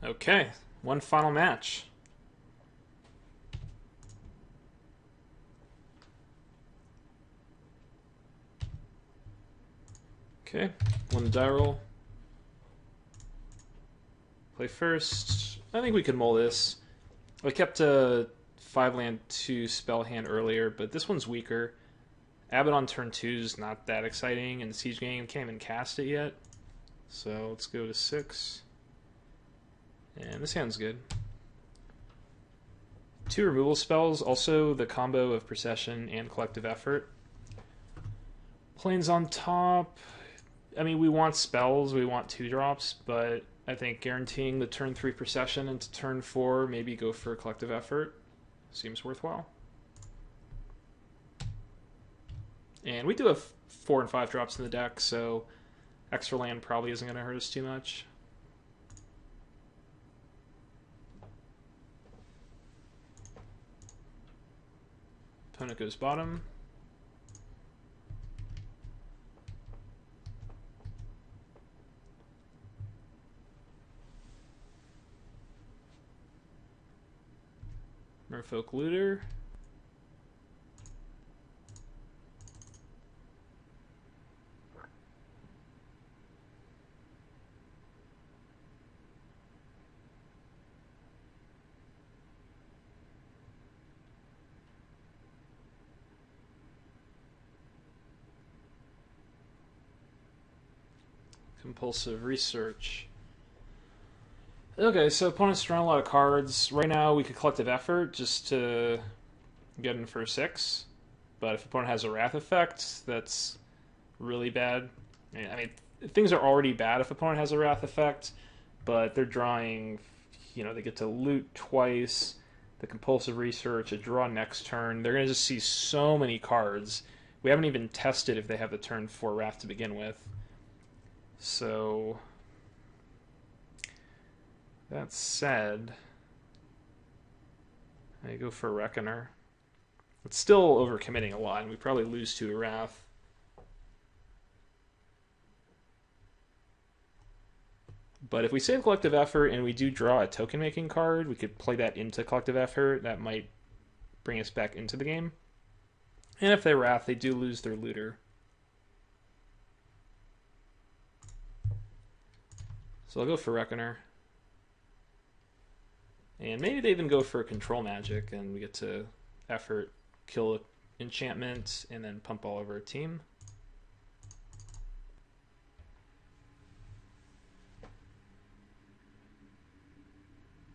Okay, one final match. Okay, one die roll. Play first. I think we can mull this. I kept a 5-land 2 spell hand earlier, but this one's weaker. Abbott on turn 2 is not that exciting, and Siege Gang can't even cast it yet. So let's go to 6. And this hand's good. 2 removal spells, also the combo of Procession and Collective Effort. Planes on top. I mean, we want spells, we want 2-drops, but I think guaranteeing the turn 3 Procession into turn 4, maybe go for a Collective Effort, seems worthwhile. And we do have 4 and 5 drops in the deck, so extra land probably isn't going to hurt us too much. Opponent goes bottom. Merfolk Looter. Compulsive Research. Okay, so opponent's drawing a lot of cards. Right now we could Collective Effort just to get in for 6. But if opponent has a Wrath effect, that's really bad. I mean, things are already bad if opponent has a Wrath effect, but they're drawing, they get to loot twice, the Compulsive Research, a draw next turn. They're going to just see so many cards. We haven't even tested if they have the turn 4 Wrath to begin with. So, that said, I go for Reckoner. It's still overcommitting a lot, and we probably lose to a Wrath. But if we save Collective Effort and we do draw a token-making card, we could play that into Collective Effort. That might bring us back into the game. And if they Wrath, they do lose their Looter. So I'll go for Reckoner. And maybe they even go for a Control Magic, and we get to Effort, kill enchantment, and then pump all over a team.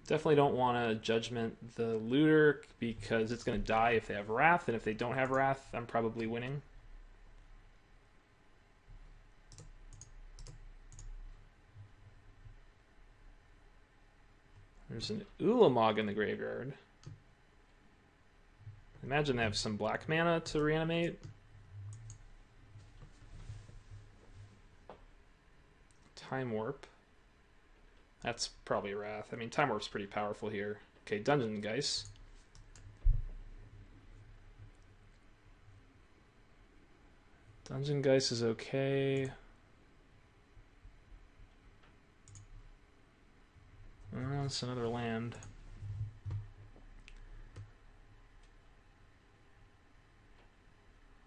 Definitely don't want to Judgment the Looter, because it's going to die if they have Wrath, and if they don't have Wrath, I'm probably winning. There's an Ulamog in the graveyard. Imagine they have some black mana to reanimate. Time Warp. That's probably Wrath. I mean, Time Warp's pretty powerful here. Okay, Dungeon Geist. Dungeon Geist is okay. It's another land.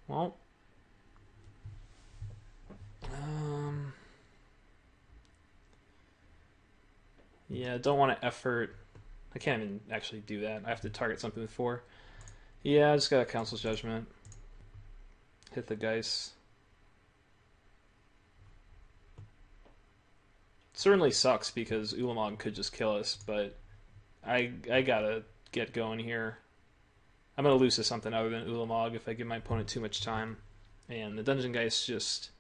Well, yeah, don't want to effort. I can't even actually do that. I have to target something with 4. Yeah, I just got a Council's Judgment. Hit the Geist. Certainly sucks because Ulamog could just kill us, but I gotta get going here. I'm gonna lose to something other than Ulamog if I give my opponent too much time. And the Dungeon Geist just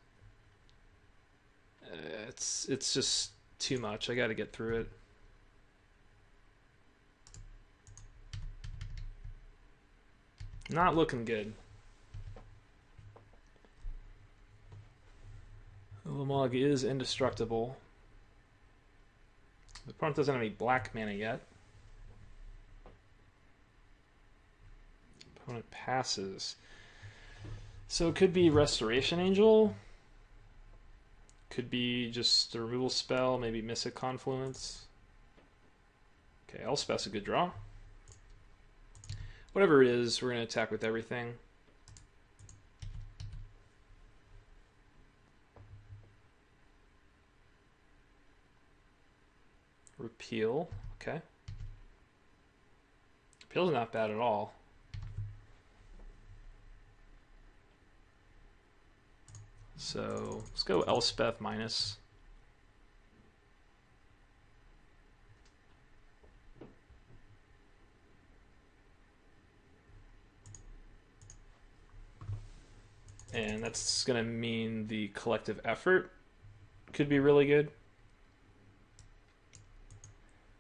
it's just too much. I gotta get through it. Not looking good. Ulamog is indestructible. The opponent doesn't have any black mana yet. Opponent passes. So it could be Restoration Angel. Could be just a removal spell, maybe Mystic Confluence. Okay, Elspeth's a good draw. Whatever it is, we're going to attack with everything. Repeal. Okay. Repeal's not bad at all. So let's go Elspeth minus. And that's going to mean the collective effort could be really good.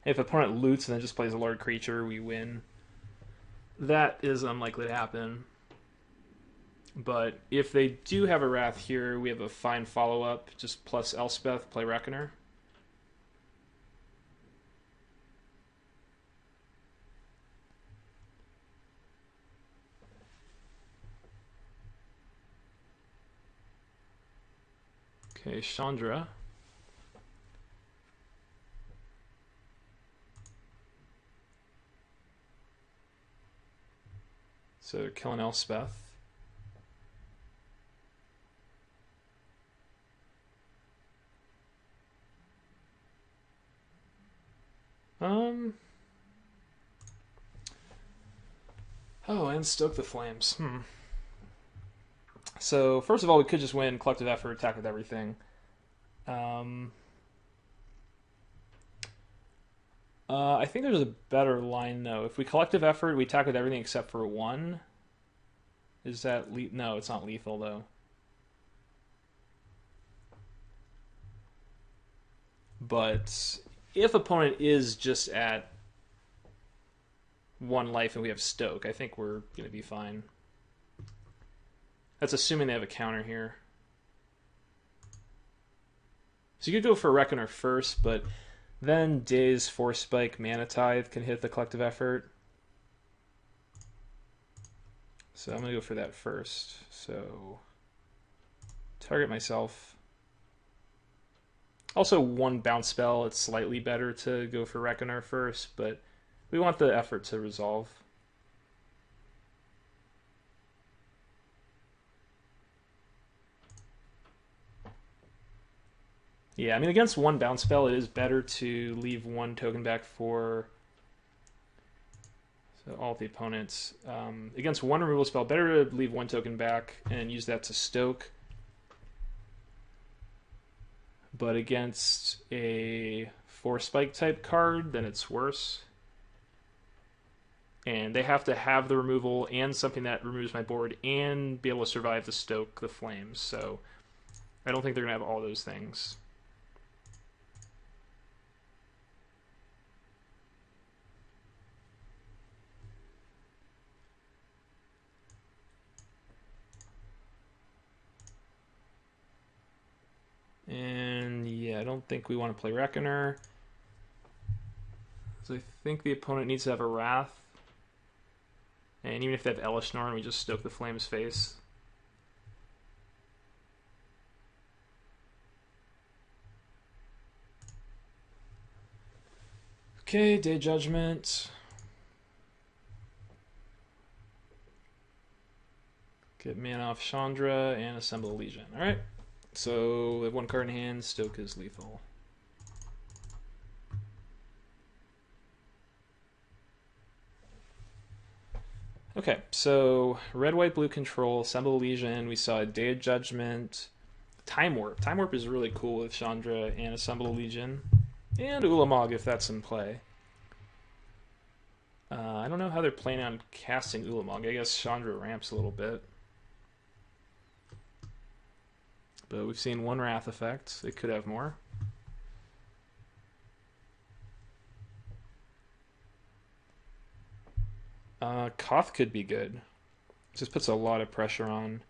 If opponent loots and then just plays a large creature, we win. That is unlikely to happen. But if they do have a Wrath here, we have a fine follow-up, just plus Elspeth, play Reckoner. Okay, Chandra. So they're killing Elspeth. Oh, and stoke the flames. So first of all, we could just win collective effort, attack with everything. I think there's a better line though. If we collective effort, we attack with everything except for one. Is that no? It's not lethal though. But if opponent is just at one life and we have stoke, I think we're going to be fine. That's assuming they have a counter here. So you could go for Reckoner first, but then Daze, Force Spike, Mana Tithe can hit the collective effort. So I'm going to go for that first. So target myself. Also, one bounce spell, it's slightly better to go for Reckoner first, but we want the effort to resolve. Yeah, I mean, against one bounce spell, it is better to leave one token back for all the opponents. Against one removal spell, better to leave one token back and use that to stoke. But against a Force Spike type card, then it's worse. And they have to have the removal and something that removes my board and be able to survive the stoke the flames. So I don't think they're going to have all those things. And yeah, I don't think we want to play Reckoner. So I think the opponent needs to have a Wrath. And even if they have Elishnorn, we just stoke the flames face. Okay, Day Judgment. Get mana off Chandra and assemble a Legion. Alright. So we have one card in hand, stoke is lethal. Okay, so red, white, blue control, assemble a Legion. We saw a Day of Judgment, Time Warp. Time Warp is really cool with Chandra and assemble a Legion, and Ulamog if that's in play. I don't know how they're planning on casting Ulamog. I guess Chandra ramps a little bit. But we've seen one Wrath effect. It could have more. Koth could be good. Just puts a lot of pressure on.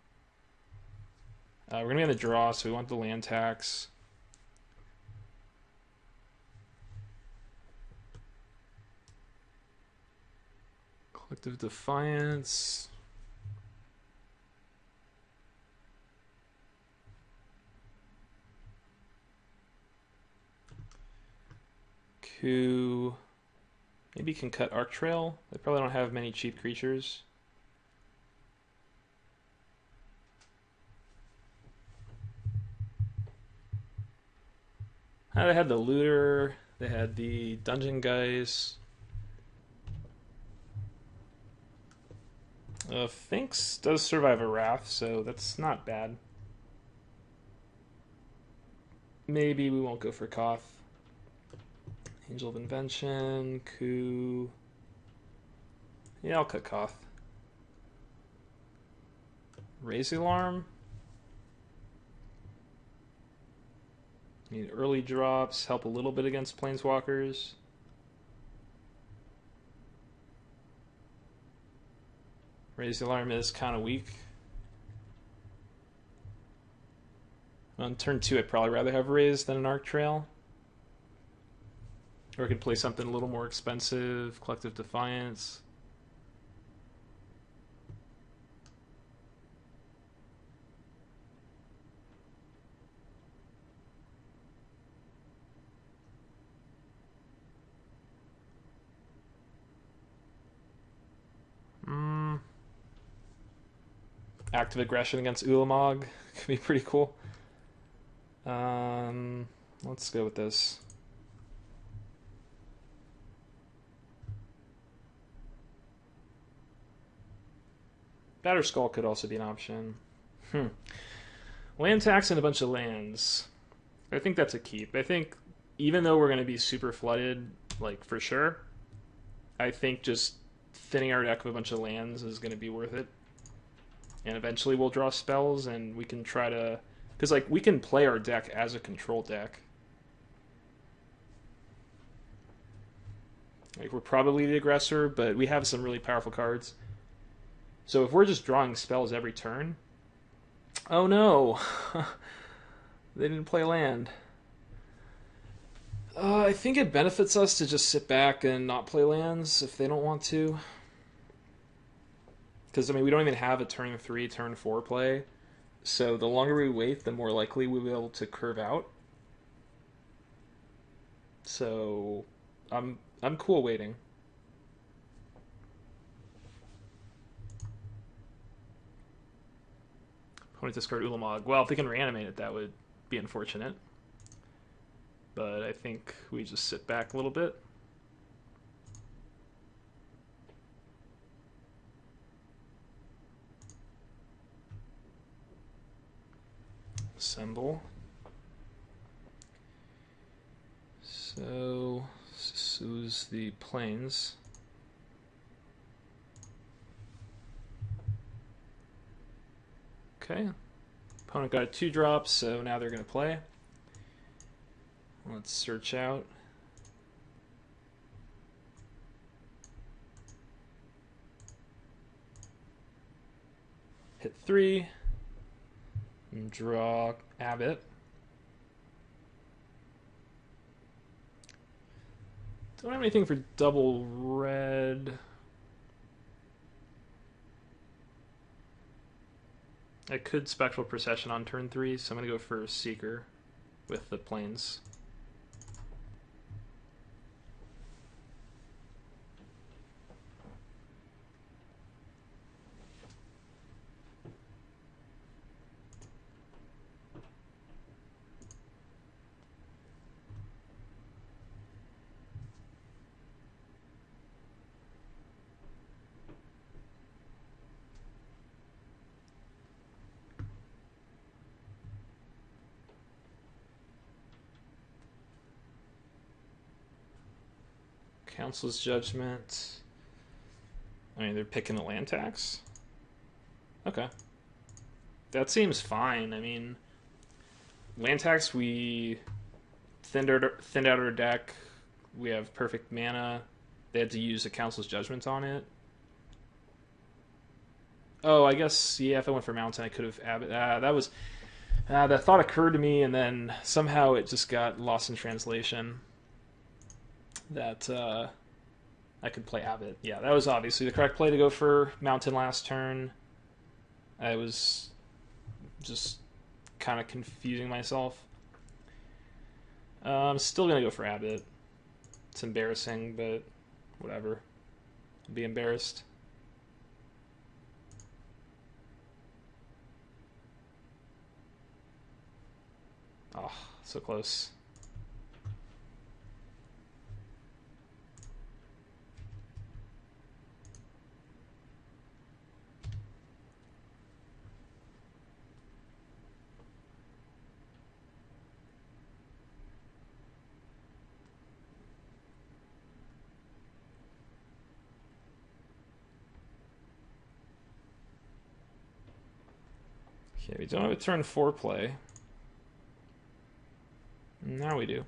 We're going to be on the draw, so we want the land tax. Collective Defiance. Coup. Maybe can cut Arc Trail. They probably don't have many cheap creatures. They had the Looter. They had the Dungeon Guys. Finks does survive a Wrath, so that's not bad. Maybe we won't go for Koth. Angel of Invention, Coup. Yeah, I'll cut Koth. Raise Alarm. Need early drops, help a little bit against Planeswalkers. Raise the Alarm is kind of weak. On turn 2, I'd probably rather have Raise than an Arc Trail. Or I could play something a little more expensive, Collective Defiance. Active Aggression against Ulamog could be pretty cool. Let's go with this. Batterskull could also be an option. Land tax and a bunch of lands. I think that's a keep. I think even though we're going to be super flooded, like for sure, I think just thinning our deck of a bunch of lands is going to be worth it. And eventually we'll draw spells and we can try to... Because like we can play our deck as a control deck. Like we're probably the aggressor, but we have some really powerful cards. So if we're just drawing spells every turn... Oh no! They didn't play land. I think it benefits us to just sit back and not play lands if they don't want to. Because, I mean, we don't even have a turn 3, turn 4 play. So the longer we wait, the more likely we'll be able to curve out. So I'm cool waiting. Opponent discard Ulamog. Well, if they can reanimate it, that would be unfortunate. But I think we just sit back a little bit. Assemble. So this is the planes. Okay. Opponent got 2 drops, so now they're going to play. Let's search out. Hit 3. And draw Abbott. Don't have anything for double red. I could Spectral Procession on turn 3, so I'm going to go for Seeker with the planes. Council's Judgment. I mean, they're picking the land tax. Okay. That seems fine. I mean, land tax, we thinned out our deck. We have perfect mana. They had to use a Council's Judgment on it. Oh, I guess, yeah, if I went for Mountain, I could have Abbott. That thought occurred to me, and then somehow it just got lost in translation. That I could play Abbott. Yeah, that was obviously the correct play to go for Mountain last turn. I was just kind of confusing myself. I'm still going to go for Abbott. It's embarrassing, but whatever. I'd be embarrassed. Oh, so close. Okay, we don't have a turn 4 play. Now we do.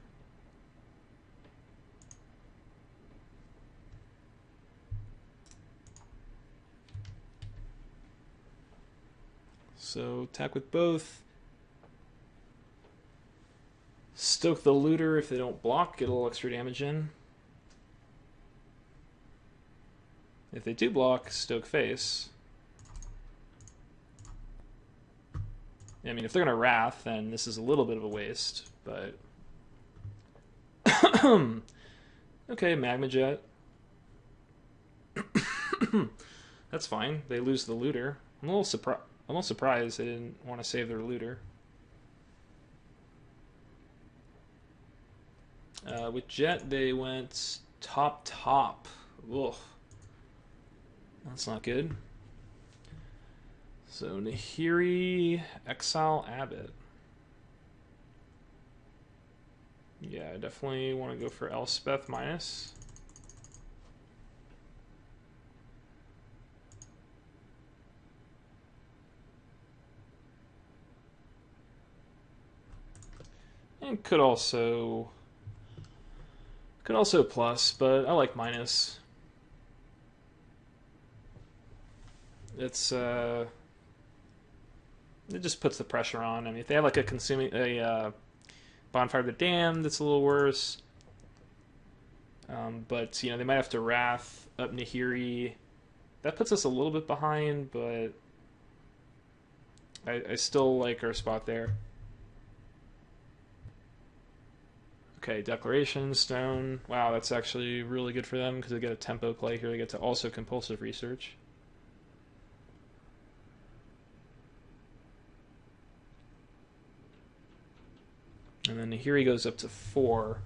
So attack with both. Stoke the looter if they don't block, get a little extra damage in. If they do block, stoke face. I mean, if they're going to Wrath, then this is a little bit of a waste, but... Okay, Magma Jet. That's fine. They lose the looter. I'm a little surprised they didn't want to save their looter. With Jet, they went top. Ugh. That's not good. So Nahiri, Exile Abbott. Yeah, I definitely want to go for Elspeth minus. And could also plus, but I like minus. It's it just puts the pressure on. I mean, if they have like a Bonfire of the Damned, that's a little worse. But you know, they might have to Wrath up Nahiri. That puts us a little bit behind, but I still like our spot there. Okay, Declaration, Stone. Wow, that's actually really good for them because they get a tempo play here. They get to also Compulsive Research. And then Nahiri goes up to 4.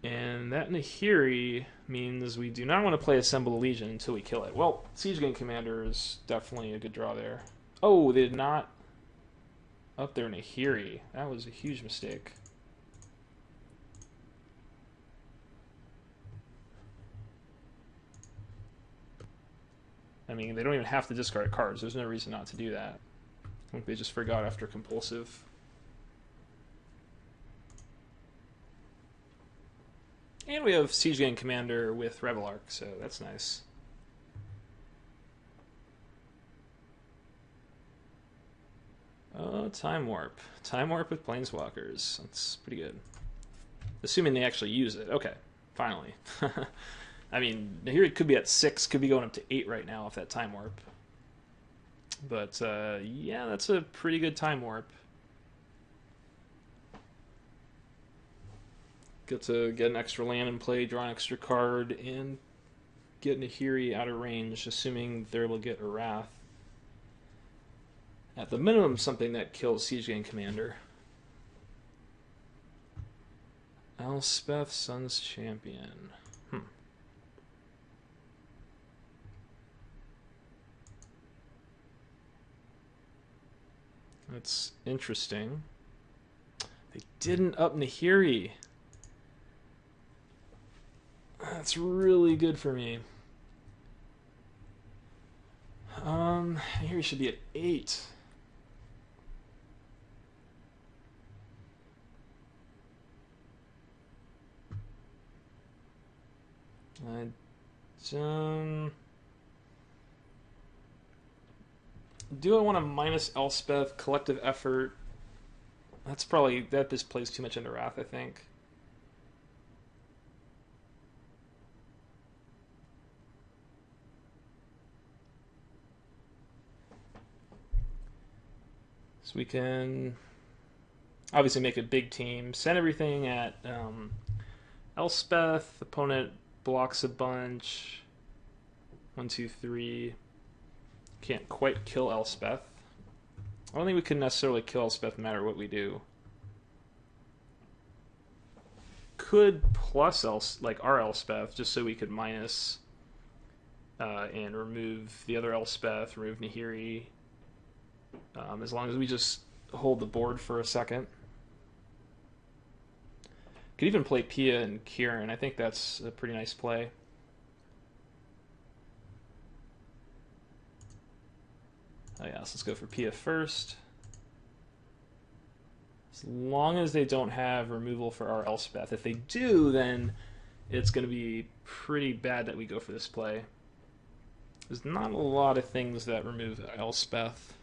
And that Nahiri means we do not want to play Assemble the Legion until we kill it. Well, Siege Gang Commander is definitely a good draw there. Oh, they did not up their Nahiri. That was a huge mistake. I mean, they don't even have to discard cards. There's no reason not to do that. I think they just forgot after Compulsive. And we have Siege Gang Commander with Rebel Arc, so that's nice. Oh, Time Warp. Time Warp with Planeswalkers. That's pretty good. Assuming they actually use it. Okay, finally. I mean, here it could be at 6, could be going up to 8 right now if that Time Warp. But, yeah, that's a pretty good Time Warp. Get to get an extra land in play, draw an extra card, and get Nahiri out of range, assuming they're able to get a Wrath. At the minimum, something that kills Siege Gang Commander. Elspeth, Sun's Champion. That's interesting. They didn't up Nahiri. That's really good for me. Nahiri should be at 8. Do I want to minus Elspeth, collective effort? That's probably, that just plays too much into Wrath, I think. So we can obviously make a big team, send everything at Elspeth, opponent blocks a bunch. 1, 2, 3. Can't quite kill Elspeth. I don't think we can necessarily kill Elspeth no matter what we do. Could plus our Elspeth, just so we could minus and remove the other Elspeth, remove Nahiri. As long as we just hold the board for a second. Could even play Pia and Kieran. I think that's a pretty nice play. Oh yeah, so let's go for Pia first. As long as they don't have removal for our Elspeth. If they do, then it's going to be pretty bad that we go for this play. There's not a lot of things that remove Elspeth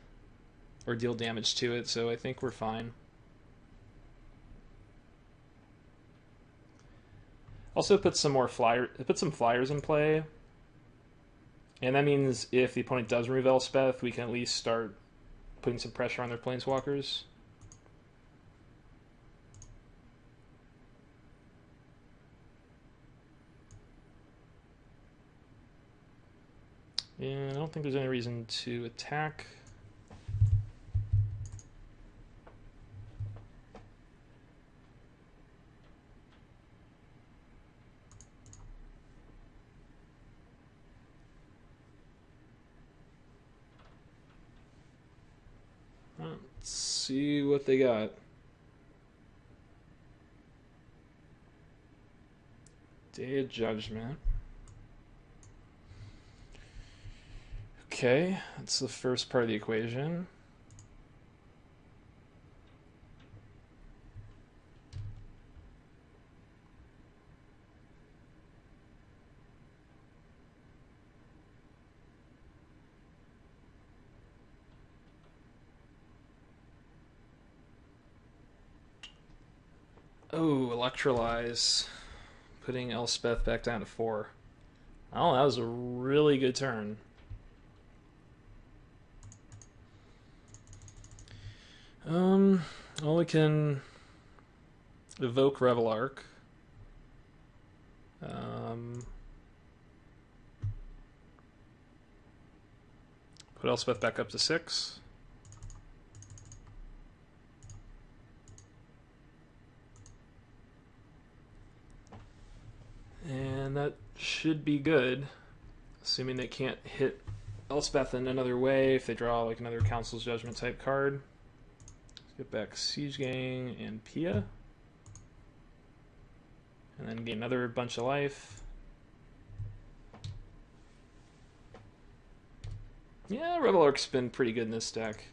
or deal damage to it, so I think we're fine. Also put some flyers in play. And that means if the opponent does remove Elspeth, we can at least start putting some pressure on their planeswalkers. And I don't think there's any reason to attack. Let's see what they got. Day of Judgment. Okay, that's the first part of the equation. Oh, Electrolyze. Putting Elspeth back down to 4. Oh, that was a really good turn. Well, we can evoke Revelark. Put Elspeth back up to 6. And that should be good, assuming they can't hit Elspeth in another way if they draw like another Council's Judgment type card. Let's get back Siege Gang and Pia. And then get another bunch of life. Yeah, Revelark's been pretty good in this deck.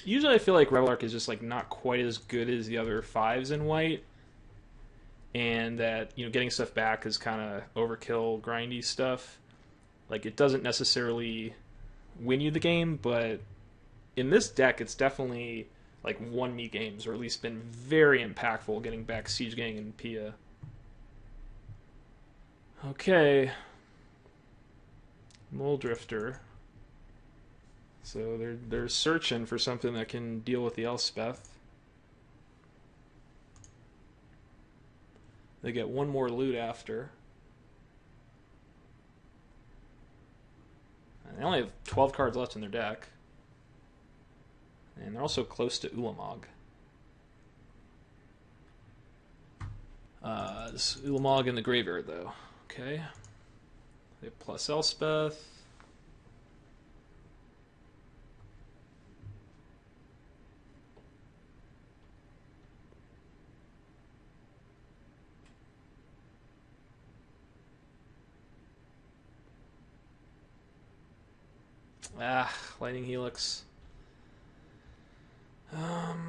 Usually I feel like Revelark is just like not quite as good as the other 5s in white. And that, you know, getting stuff back is kind of overkill, grindy stuff. Like, it doesn't necessarily win you the game, but in this deck, it's definitely like won me games, or at least been very impactful getting back Siege Gang and Pia. Okay. Mole Drifter. So they're searching for something that can deal with the Elspeth. They get one more loot after. And they only have 12 cards left in their deck. And they're also close to Ulamog. This Ulamog in the graveyard, though. Okay. They have plus Elspeth. Lightning Helix.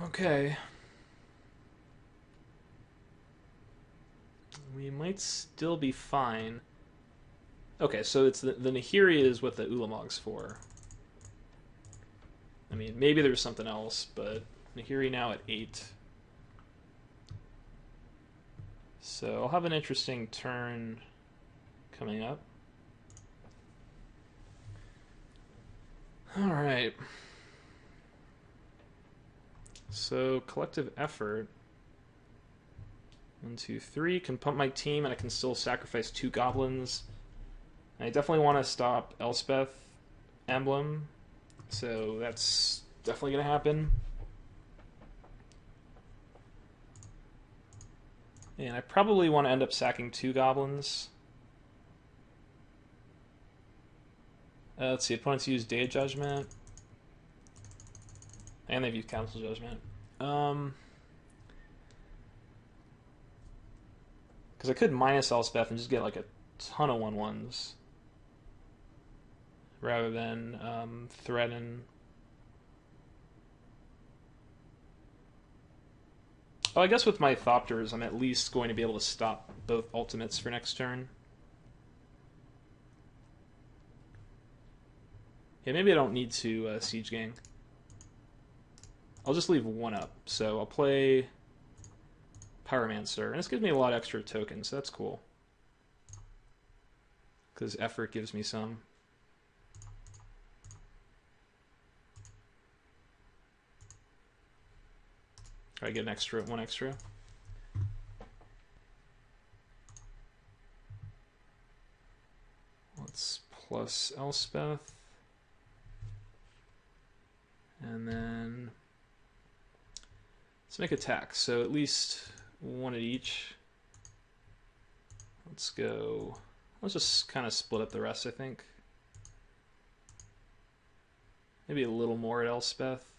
Okay. We might still be fine. Okay, so it's the Nahiri is what the Ulamog's for. I mean, maybe there's something else, but Nahiri now at 8. So I'll have an interesting turn coming up. Alright. So, collective effort. 1, 2, 3. Can pump my team, and I can still sacrifice 2 goblins. And I definitely want to stop Elspeth Emblem, so that's definitely going to happen. And I probably want to end up sacking 2 goblins. Let's see, opponents use Day of Judgment. And they've used Council Judgment. Because I could minus Elspeth and just get like a ton of 1/1s. Rather than threaten. Oh, I guess with my Thopters, I'm at least going to be able to stop both ultimates for next turn. Yeah, maybe I don't need to Siege Gang. I'll just leave 1 up. So I'll play Pyromancer. And this gives me a lot of extra tokens, so that's cool. Because effort gives me some. I get an extra, 1 extra. Let's plus Elspeth. And then let's make attacks. So at least 1 at each. Let's go. Let's just kind of split up the rest, I think. Maybe a little more at Elspeth.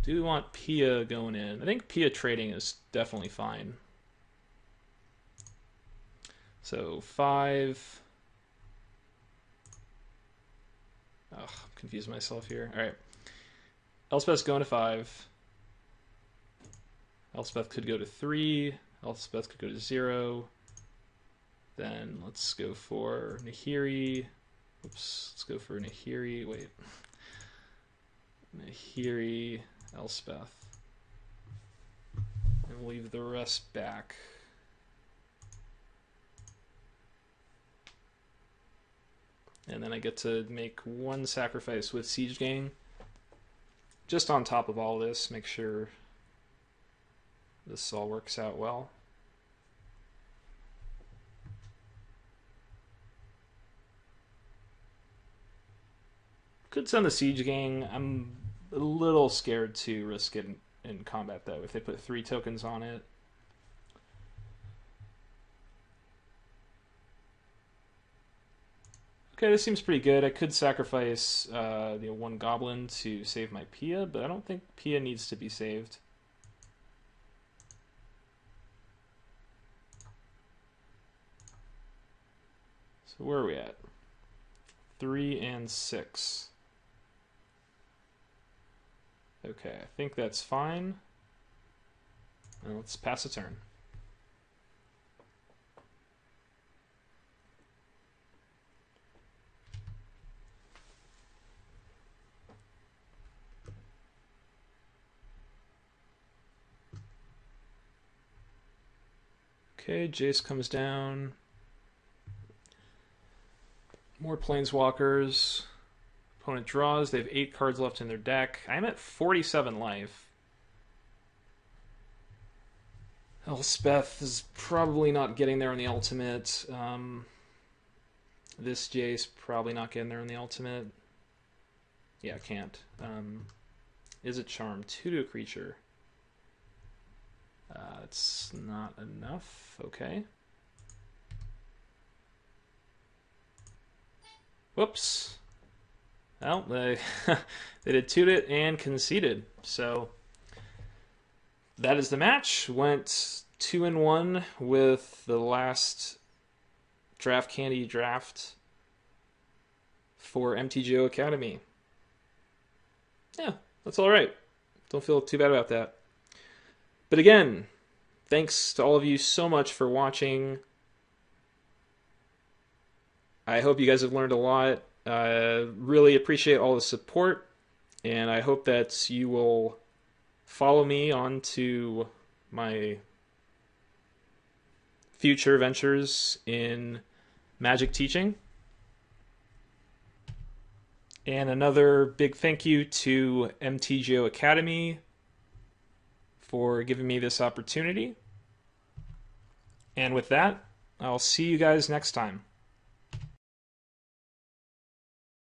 Do we want Pia going in? I think Pia trading is definitely fine. So 5. Oh, I'm confusing myself here. All right. Elspeth's going to 5. Elspeth could go to 3. Elspeth could go to 0. Then let's go for Nahiri. Oops. Let's go for Nahiri. Wait. Nahiri, Elspeth. And we'll leave the rest back. And then I get to make 1 sacrifice with Siege Gang. Just on top of all this, make sure this all works out well. Could send the Siege Gang. I'm a little scared to risk it in combat, though, if they put 3 tokens on it. Okay, this seems pretty good. I could sacrifice 1 goblin to save my Pia, but I don't think Pia needs to be saved. So where are we at? 3 and 6. Okay, I think that's fine. And let's pass a turn. Okay, Jace comes down. More Planeswalkers. Opponent draws. They have 8 cards left in their deck. I'm at 47 life. Elspeth is probably not getting there on the ultimate. This Jace probably not getting there on the ultimate. Yeah, can't. Is it charm? 2 to a creature. It's not enough. Okay. Whoops. Well, they did toot it and conceded. So that is the match. Went 2-1 with the last Draftcandy draft for MTGO Academy. Yeah, that's all right. Don't feel too bad about that. But again, thanks to all of you so much for watching. I hope you guys have learned a lot. Really appreciate all the support, and I hope that you will follow me on to my future ventures in Magic teaching. And another big thank you to MTGO Academy for giving me this opportunity. And with that, I'll see you guys next time.